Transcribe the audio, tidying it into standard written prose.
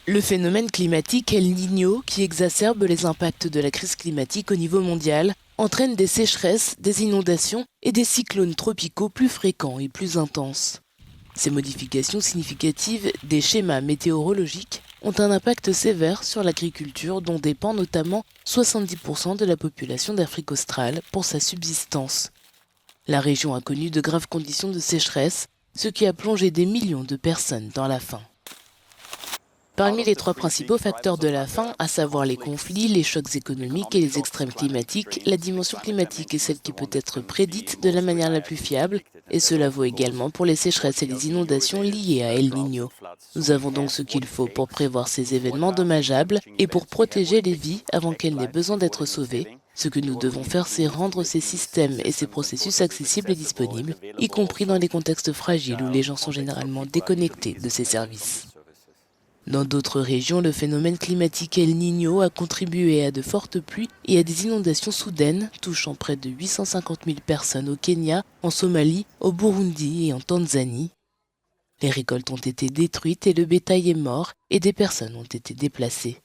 Le phénomène climatique El Niño, qui exacerbe les impacts de la crise climatique au niveau mondial, entraîne des sécheresses, des inondations et des cyclones tropicaux plus fréquents et plus intenses. Ces modifications significatives des schémas météorologiques ont un impact sévère sur l'agriculture dont dépend notamment 70% de la population d'Afrique australe pour sa subsistance. La région a connu de graves conditions de sécheresse, ce qui a plongé des millions de personnes dans la faim. Parmi les trois principaux facteurs de la faim, à savoir les conflits, les chocs économiques et les extrêmes climatiques, la dimension climatique est celle qui peut être prédite de la manière la plus fiable, et cela vaut également pour les sécheresses et les inondations liées à El Niño. Nous avons donc ce qu'il faut pour prévoir ces événements dommageables et pour protéger les vies avant qu'elles n'aient besoin d'être sauvées. Ce que nous devons faire, c'est rendre ces systèmes et ces processus accessibles et disponibles, y compris dans les contextes fragiles où les gens sont généralement déconnectés de ces services. Dans d'autres régions, le phénomène climatique El Niño a contribué à de fortes pluies et à des inondations soudaines, touchant près de 850 000 personnes au Kenya, en Somalie, au Burundi et en Tanzanie. Les récoltes ont été détruites et le bétail est mort, et des personnes ont été déplacées.